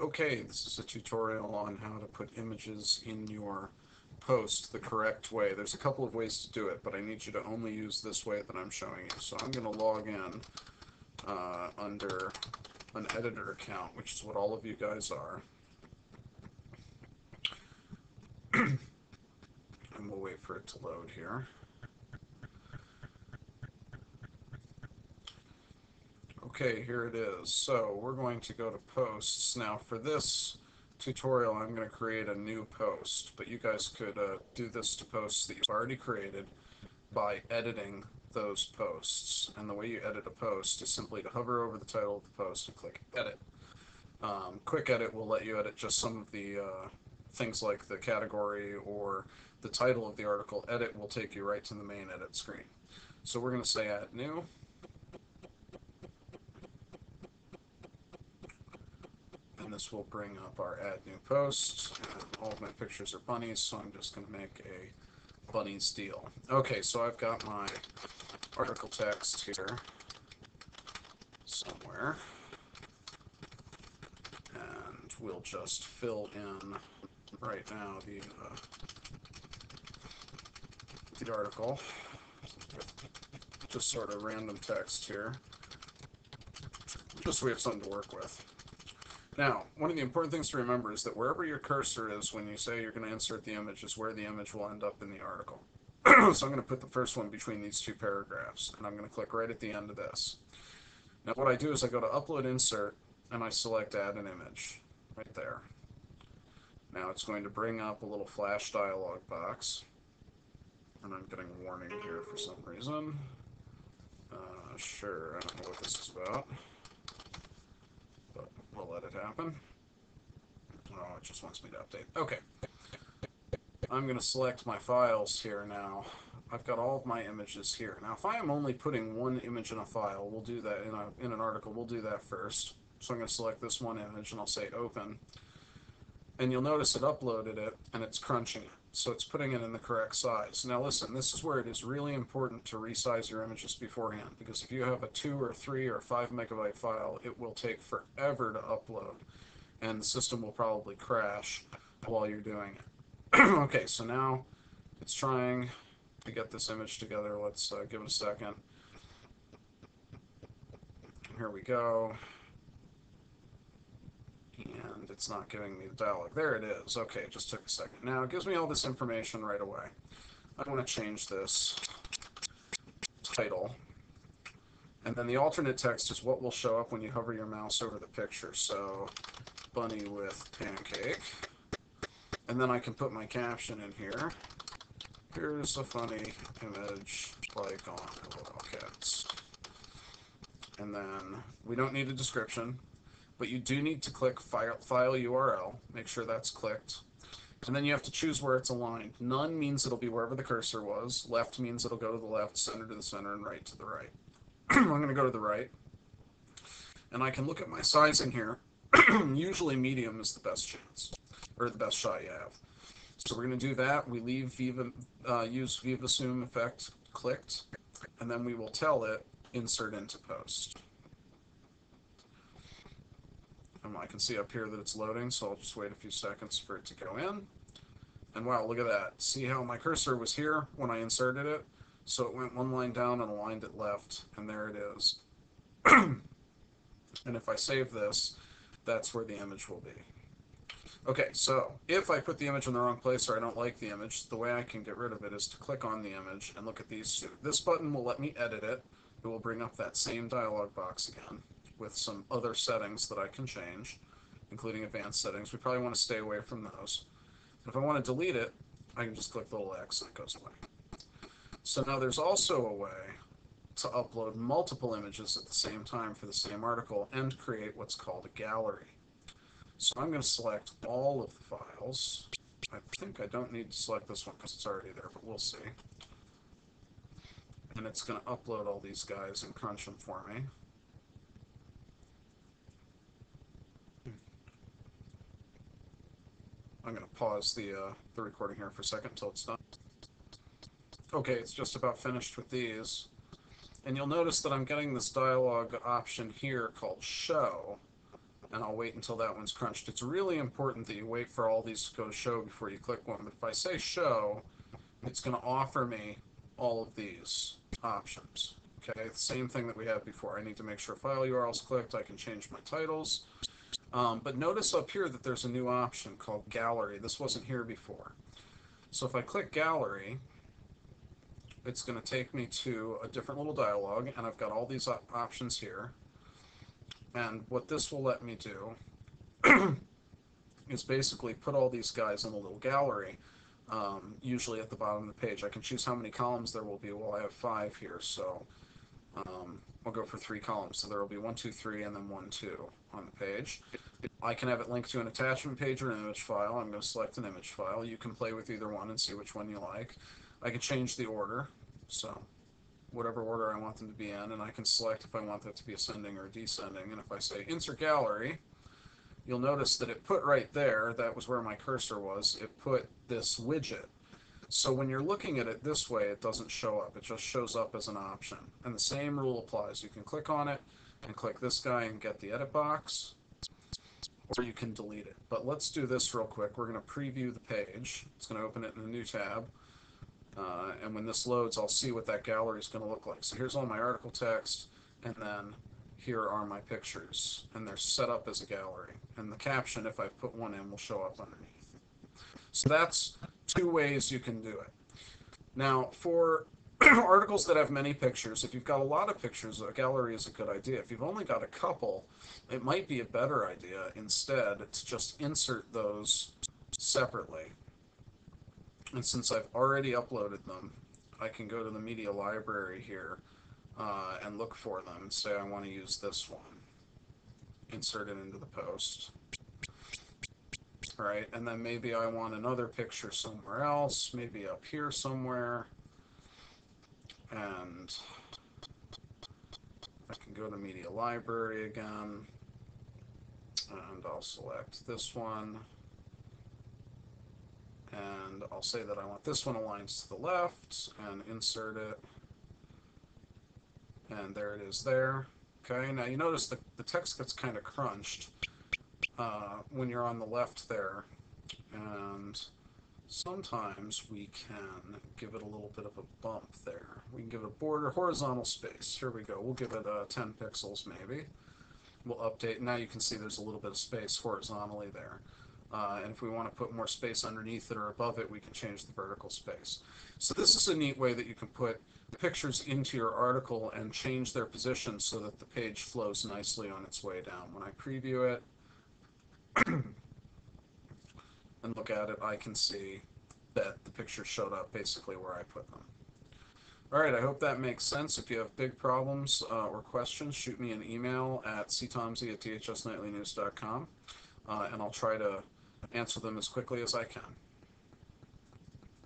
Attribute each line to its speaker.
Speaker 1: Okay, this is a tutorial on how to put images in your post the correct way. There's a couple of ways to do it, but I need you to only use this way that I'm showing you. So I'm going to log in under an editor account, which is what all of you guys are. And we'll wait for it to load here. Okay, here it is. So we're going to go to posts. Now for this tutorial, I'm going to create a new post, but you guys could do this to posts that you've already created by editing those posts. And the way you edit a post is simply to hover over the title of the post and click edit. Quick edit will let you edit just some of the things like the category or the title of the article. Edit will take you right to the main edit screen. So we're going to say add new. And this will bring up our add new post. And all of my pictures are bunnies, so I'm just going to make a bunnies deal. Okay, so I've got my article text here somewhere. And we'll just fill in right now the article with just sort of random text here, just so we have something to work with. Now, one of the important things to remember is that wherever your cursor is when you say you're going to insert the image is where the image will end up in the article. So I'm going to put the first one between these two paragraphs, and I'm going to click right at the end of this. Now what I do is I go to Upload Insert, and I select Add an Image, right there. Now it's going to bring up a little flash dialog box, and I'm getting a warning here for some reason. Sure, I don't know what this is about, but we'll let it happen. Oh, it just wants me to update. Okay. I'm going to select my files here now. I've got all of my images here. Now, if I am only putting one image in a file, we'll do that in an article. We'll do that first. So I'm going to select this one image, and I'll say Open. And you'll notice it uploaded it, and it's crunching it. So it's putting it in the correct size. Now listen, this is where it is really important to resize your images beforehand, because if you have a 2 or 3 or 5 megabyte file, it will take forever to upload, and the system will probably crash while you're doing it. Okay, so now it's trying to get this image together. Let's give it a second. Here we go. And it's not giving me the dialog. There it is. Okay, it just took a second. Now it gives me all this information right away. I want to change this title. And then the alternate text is what will show up when you hover your mouse over the picture. So, bunny with pancake. And then I can put my caption in here. Here's a funny image like on little cats. And then we don't need a description, but you do need to click file URL. Make sure that's clicked. And then you have to choose where it's aligned. None means it'll be wherever the cursor was. Left means it'll go to the left, center to the center, and right to the right. I'm going to go to the right. And I can look at my sizing here. Usually medium is the best chance, or the best shot you have. So we're going to do that. We leave use Viva Zoom effect clicked, and then we will tell it insert into post. And I can see up here that it's loading, so I'll just wait a few seconds for it to go in. And wow, look at that. See how my cursor was here when I inserted it? So it went one line down and aligned it left, and there it is. And if I save this, that's where the image will be. Okay, so if I put the image in the wrong place or I don't like the image, the way I can get rid of it is to click on the image and look at these two. This button will let me edit it. It will bring up that same dialog box again with some other settings that I can change, including advanced settings. We probably want to stay away from those. If I want to delete it, I can just click the little X and it goes away. So now there's also a way to upload multiple images at the same time for the same article and create what's called a gallery. So I'm going to select all of the files. I think I don't need to select this one because it's already there, but we'll see. And it's going to upload all these guys and crunch them for me. I'm going to pause the recording here for a second until it's done. Okay, it's just about finished with these. And you'll notice that I'm getting this dialog option here called Show. and I'll wait until that one's crunched. It's really important that you wait for all these to go to show before you click one. But if I say show, it's going to offer me all of these options. Okay, the same thing that we had before. I need to make sure file URL's clicked. I can change my titles. But notice up here that there's a new option called gallery. This wasn't here before. So if I click gallery, it's going to take me to a different little dialog, and I've got all these options here. And what this will let me do is basically put all these guys in a little gallery, usually at the bottom of the page. I can choose how many columns there will be. Well, I have 5 here, so I'll go for 3 columns. So there will be 1, 2, 3, and then 1, 2 on the page. I can have it linked to an attachment page or an image file. I'm going to select an image file. You can play with either one and see which one you like. I can change the order, so whatever order I want them to be in, and I can select if I want that to be ascending or descending. And if I say insert gallery, you'll notice that it put right there, that was where my cursor was, it put this widget. So when you're looking at it this way, it doesn't show up. It just shows up as an option. And the same rule applies. You can click on it and click this guy and get the edit box, or you can delete it. But let's do this real quick. We're going to preview the page. It's going to open it in a new tab. And when this loads, I'll see what that gallery is going to look like. So here's all my article text, and then here are my pictures. And they're set up as a gallery. And the caption, if I put one in, will show up underneath. So that's 2 ways you can do it. Now, for articles that have many pictures, if you've got a lot of pictures, a gallery is a good idea. If you've only got a couple, it might be a better idea instead to just insert those separately. And since I've already uploaded them, I can go to the media library here and look for them and say I want to use this one. Insert it into the post. Right, and then maybe I want another picture somewhere else, maybe up here somewhere. And I can go to media library again, and I'll select this one. And I'll say that I want this one aligned to the left and insert it. And there it is there. Okay, now you notice the text gets kind of crunched when you're on the left there. And sometimes we can give it a little bit of a bump there. We can give it a border, horizontal space. Here we go. We'll give it 10 pixels maybe. We'll update. Now you can see there's a little bit of space horizontally there. And if we want to put more space underneath it or above it, we can change the vertical space. So this is a neat way that you can put pictures into your article and change their position so that the page flows nicely on its way down. When I preview it and look at it, I can see that the picture showed up basically where I put them. All right, I hope that makes sense. If you have big problems or questions, shoot me an email at ctomsey@dhsnightlynews.com, and I'll try to answer them as quickly as I can.